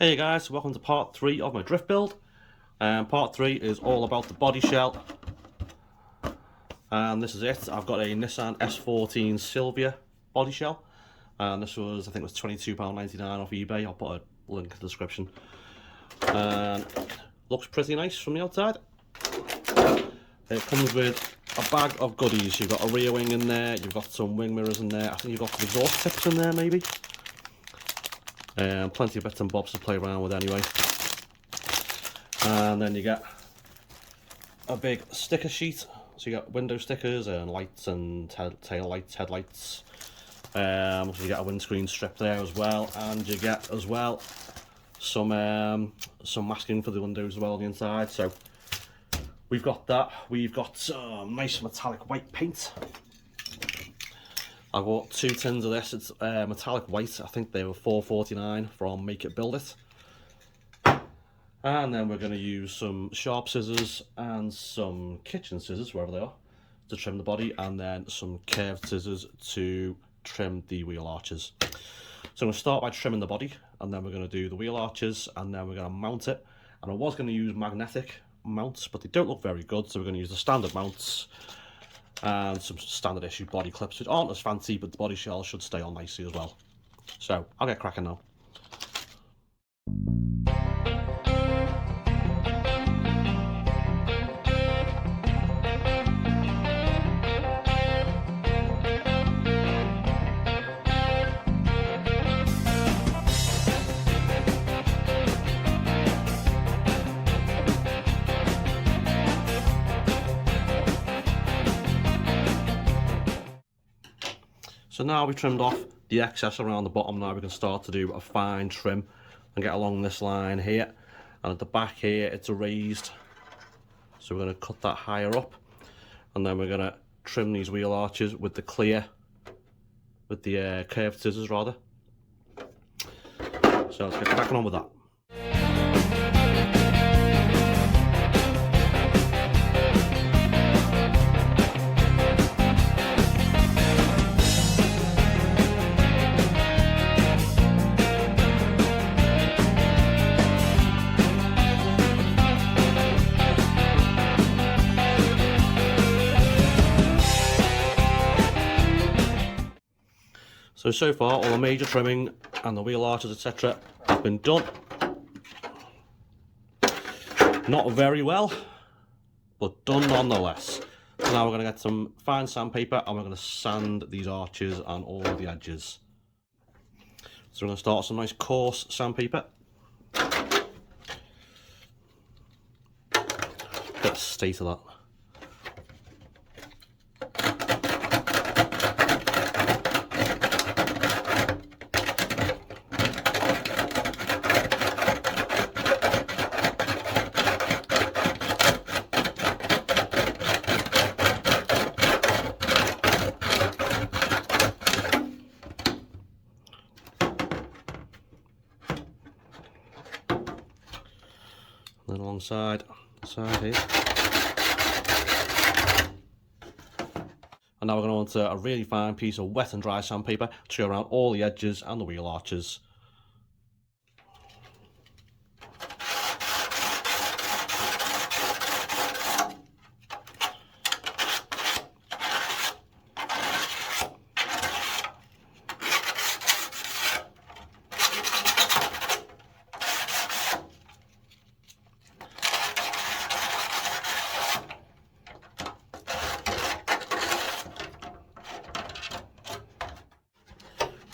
Hey guys, welcome to part 3 of my drift build. Part 3 is all about the body shell. And this is it. I've got a Nissan S14 Silvia body shell. And this was, I think it was £22.99 off eBay. I'll put a link in the description. And looks pretty nice from the outside. It comes with a bag of goodies. You've got a rear wing in there, you've got some wing mirrors in there. I think you've got some exhaust tips in there maybe. Plenty of bits and bobs to play around with anyway. And then you get a big sticker sheet. So you got window stickers and lights and tail lights, headlights. So you get a windscreen strip there as well, and you get as well some masking for the windows as well on the inside. So we've got that. We've got some nice metallic white paint. I bought 2 tins of this. It's metallic white. I think they were $4.49 from Make It Build It. And then we're going to use some sharp scissors and some kitchen scissors, wherever they are, to trim the body, and then some curved scissors to trim the wheel arches. So I'm going to start by trimming the body, and then we're going to do the wheel arches, and then we're going to mount it. And I was going to use magnetic mounts, but they don't look very good, so we're going to use the standard mounts and some standard issue body clips, which aren't as fancy, but the body shell should stay on nicely as well. So I'll get cracking now. So now we've trimmed off the excess around the bottom. Now we can start to do a fine trim and get along this line here. And at the back here, it's a raised. So we're going to cut that higher up. And then we're going to trim these wheel arches with the curved scissors rather. So let's get cracking on with that. So far, all the major trimming and the wheel arches, etc. have been done. Not very well, but done nonetheless. So now we're going to get some fine sandpaper and we're going to sand these arches and all the edges. So we're going to start with some nice coarse sandpaper. Bit of state of that. Then alongside the side here. And now we're going on to a really fine piece of wet and dry sandpaper to go around all the edges and the wheel arches.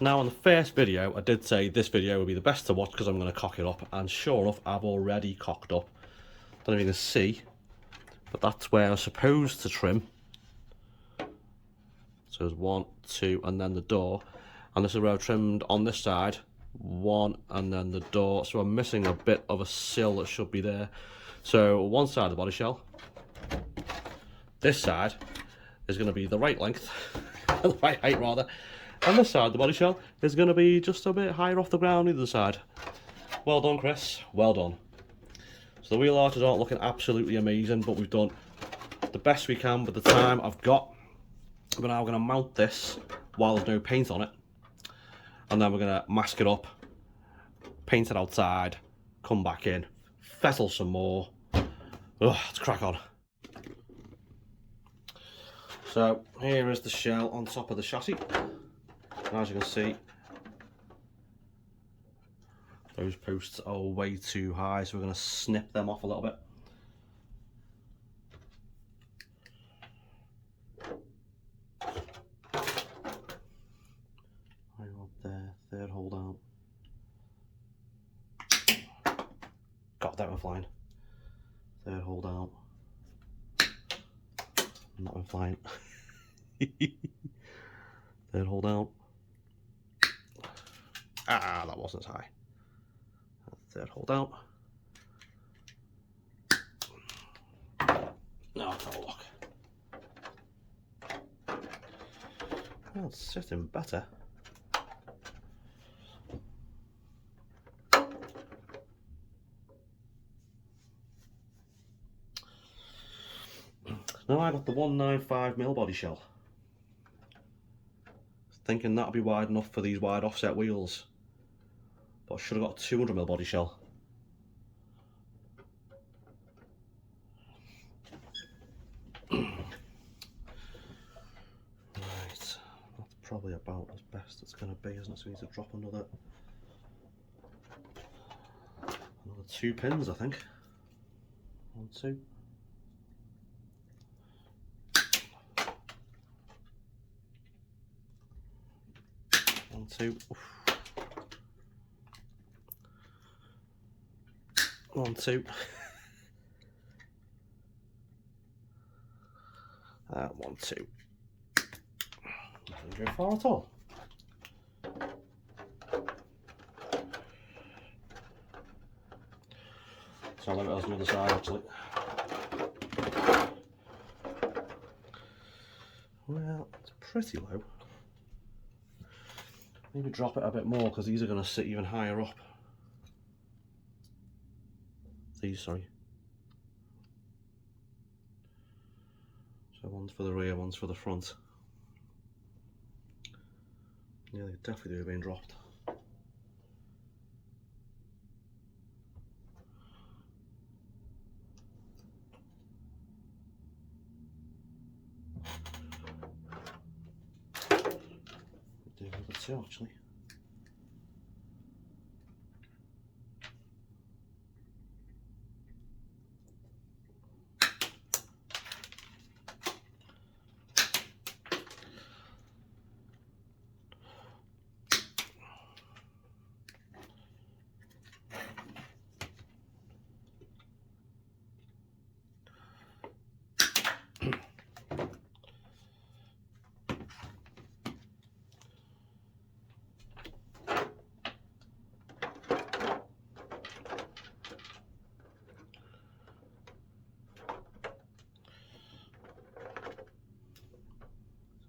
Now on the first video, I did say this video would be the best to watch because I'm going to cock it up, and sure enough, I've already cocked up. Don't know if you can see, but that's where I'm supposed to trim. So there's 1, 2, and then the door, and this is where I've trimmed on this side, 1, and then the door. So I'm missing a bit of a sill that should be there. So one side of the body shell, this side is going to be the right length, the right height rather. And this side, the body shell, is going to be just a bit higher off the ground either side. Well done, Chris. Well done. So the wheel arches aren't looking absolutely amazing, but we've done the best we can with the time I've got. We're now going to mount this while there's no paint on it. And then we're going to mask it up, paint it outside, come back in, fettle some more. Ugh, let's crack on. So here is the shell on top of the chassis, and as you can see, those posts are way too high, so we're going to snip them off a little bit. Right up there, third hole down. God, that went flying. Third hole down. That went flying. Third hole down. Ah, that wasn't as high. Third hole down. Now let's have a look. Well, it's sitting better. Now I got the 195mm body shell. Thinking that'd be wide enough for these wide offset wheels, but I should have got a 200mm body shell. Right, that's probably about as best it's going to be, isn't it? So we need to drop another 2 pins, I think. 1, 2. One, two. Oof. 1, 2. 1, 2. Doesn't go far at all. So I'll leave it as the other side actually. Well, it's pretty low. Maybe drop it a bit more because these are going to sit even higher up. These, sorry. So one's for the rear, one's for the front. Yeah, they definitely have been dropped. Do another 2 actually.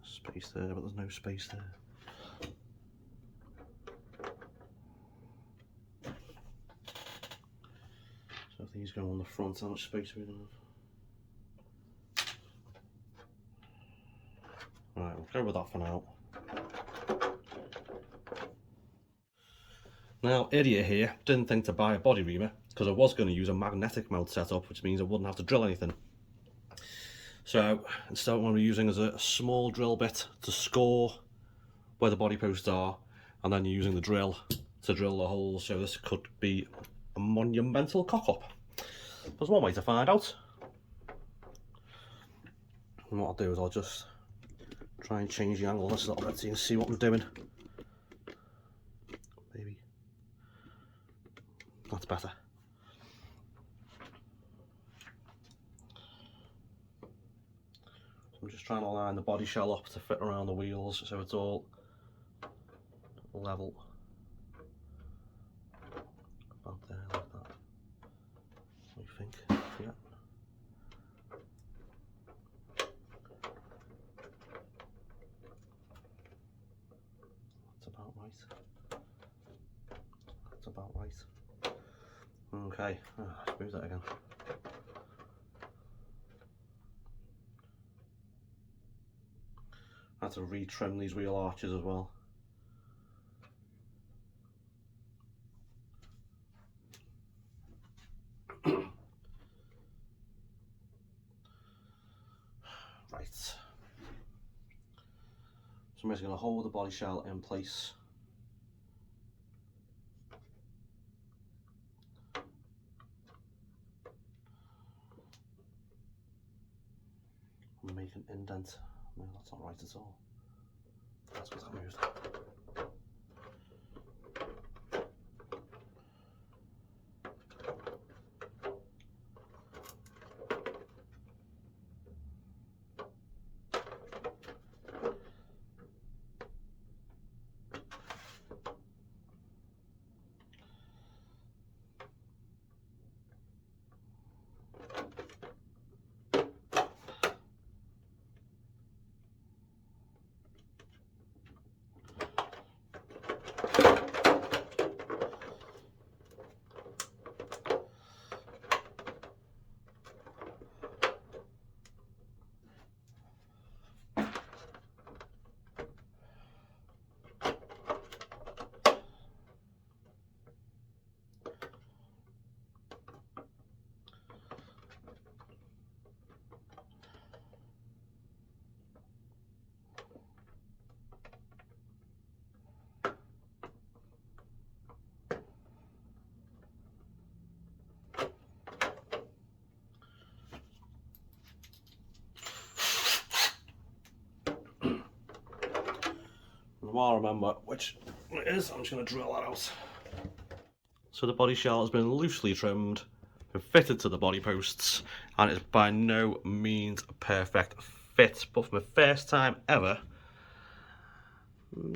Space there, but there's no space there. So if these go on the front, how much space are we going to have? Right, we'll go with that for now. Now, idiot here, didn't think to buy a body reamer because I was going to use a magnetic mount setup, which means I wouldn't have to drill anything. So instead what we're using is a small drill bit to score where the body posts are, and then you're using the drill to drill the holes. So this could be a monumental cock-up. There's one way to find out. And what I'll do is I'll just try and change the angle of this a little bit so you can see what I'm doing. Maybe that's better. I'm just trying to line the body shell up to fit around the wheels so it's all level. About there, like that. What do you think? Yeah. That's about right. That's about right. Okay, let's move that again. I had to retrim these wheel arches as well. So I'm just going to hold the body shell in place. And make an indent. No, that's not right at all. That's because I moved. While I remember which it is, I'm just going to drill that out. So the body shell has been loosely trimmed, been fitted to the body posts, and it's by no means a perfect fit. But for my first time ever,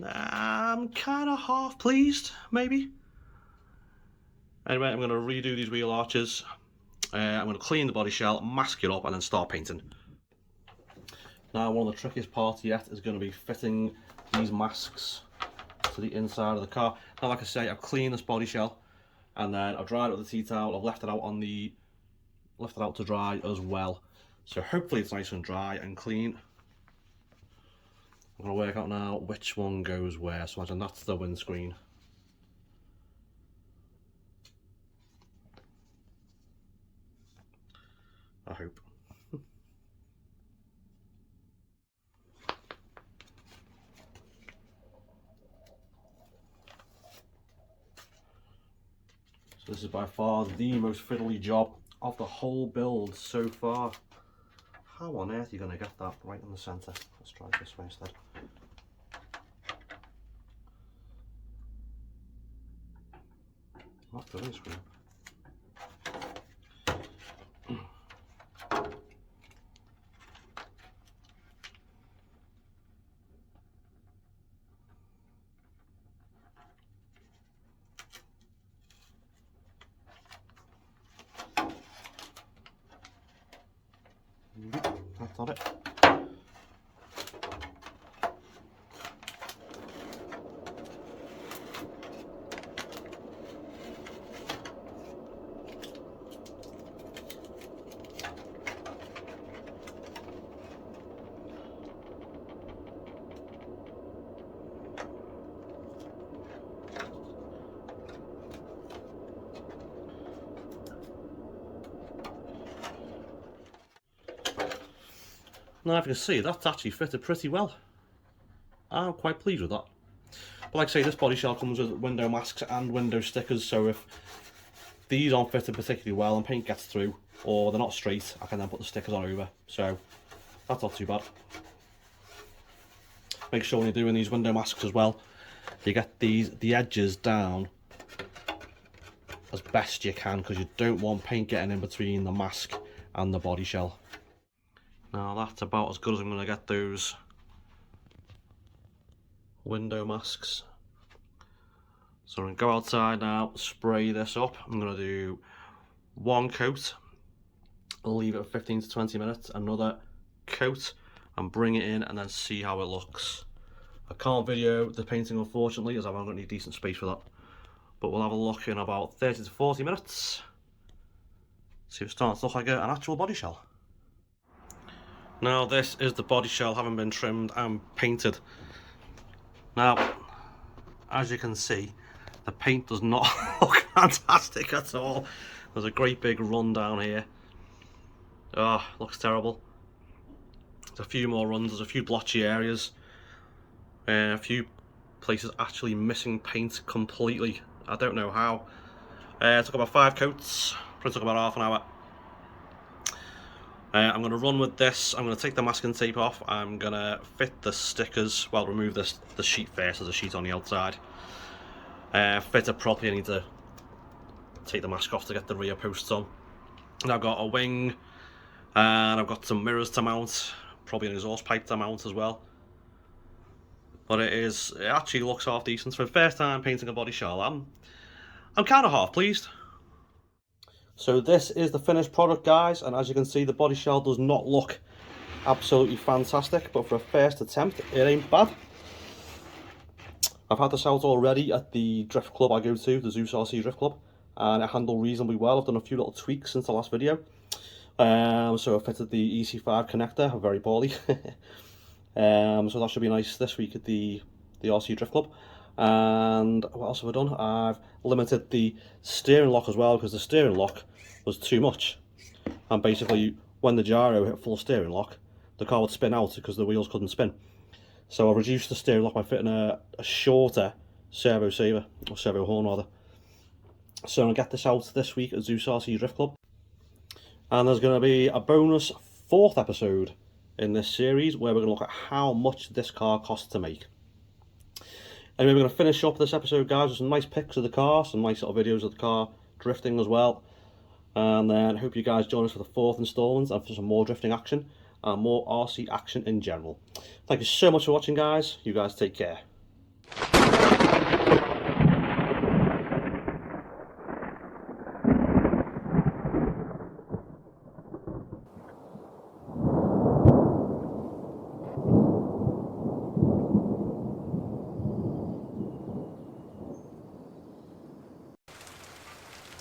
I'm kind of half pleased, maybe. Anyway, I'm going to redo these wheel arches. I'm going to clean the body shell, mask it up, and then start painting. Now, one of the trickiest parts yet is going to be fitting these masks to the inside of the car. Now, like I say, I've cleaned this body shell, and then I've dried it with a tea towel. I've left it out to dry as well. So hopefully it's nice and dry and clean. I'm going to work out now which one goes where. So imagine that's the windscreen. I hope. So this is by far the most fiddly job of the whole build so far. How on earth are you going to get that right in the centre? Let's try it this way instead. That's the windscreen. That's on it. Now, if you can see, that's actually fitted pretty well. I'm quite pleased with that. But like I say, this body shell comes with window masks and window stickers, so if these aren't fitted particularly well and paint gets through, or they're not straight, I can then put the stickers on over. So that's not too bad. Make sure when you're doing these window masks as well, you get the edges down as best you can, because you don't want paint getting in between the mask and the body shell. Now that's about as good as I'm going to get those window masks. So I'm going to go outside now, spray this up. I'm going to do one coat, I'll leave it for 15 to 20 minutes, another coat, and bring it in and then see how it looks. I can't video the painting unfortunately, as I haven't got any decent space for that. But we'll have a look in about 30 to 40 minutes. See if it starts to look like an actual body shell. Now this is the body shell having been trimmed and painted. Now, as you can see, the paint does not look fantastic at all. There's a great big run down here. Oh, looks terrible. There's a few more runs, there's a few blotchy areas. A few places actually missing paint completely. I don't know how. It took about 5 coats, probably took about half an hour. I'm going to run with this. I'm going to take the masking tape off. I'm going to fit the stickers, well, remove the sheet first. There's a sheet on the outside. Fit it properly. I need to take the mask off to get the rear posts on. And I've got a wing, and I've got some mirrors to mount, probably an exhaust pipe to mount as well. But it actually looks half decent. For the first time painting a Bodyshell, I'm kind of half pleased. So this is the finished product, guys, and as you can see, the Bodyshell does not look absolutely fantastic, but for a first attempt, it ain't bad. I've had this out already at the drift club I go to, the Zeus RC Drift Club, and it handled reasonably well. I've done a few little tweaks since the last video. So I fitted the EC5 connector very poorly. So that should be nice this week at the RC Drift Club. And what else have I done? I've limited the steering lock as well, because the steering lock was too much. And basically, when the gyro hit full steering lock, the car would spin out because the wheels couldn't spin. So I reduced the steering lock by fitting a shorter servo saver, or servo horn rather. So I'm going to get this out this week at Zeus RC Drift Club. And there's going to be a bonus 4th episode in this series where we're going to look at how much this car costs to make. Anyway, we're going to finish up this episode, guys, with some nice pics of the car, some nice little videos of the car drifting as well. And then I hope you guys join us for the 4th instalment and for some more drifting action and more RC action in general. Thank you so much for watching, guys. You guys take care.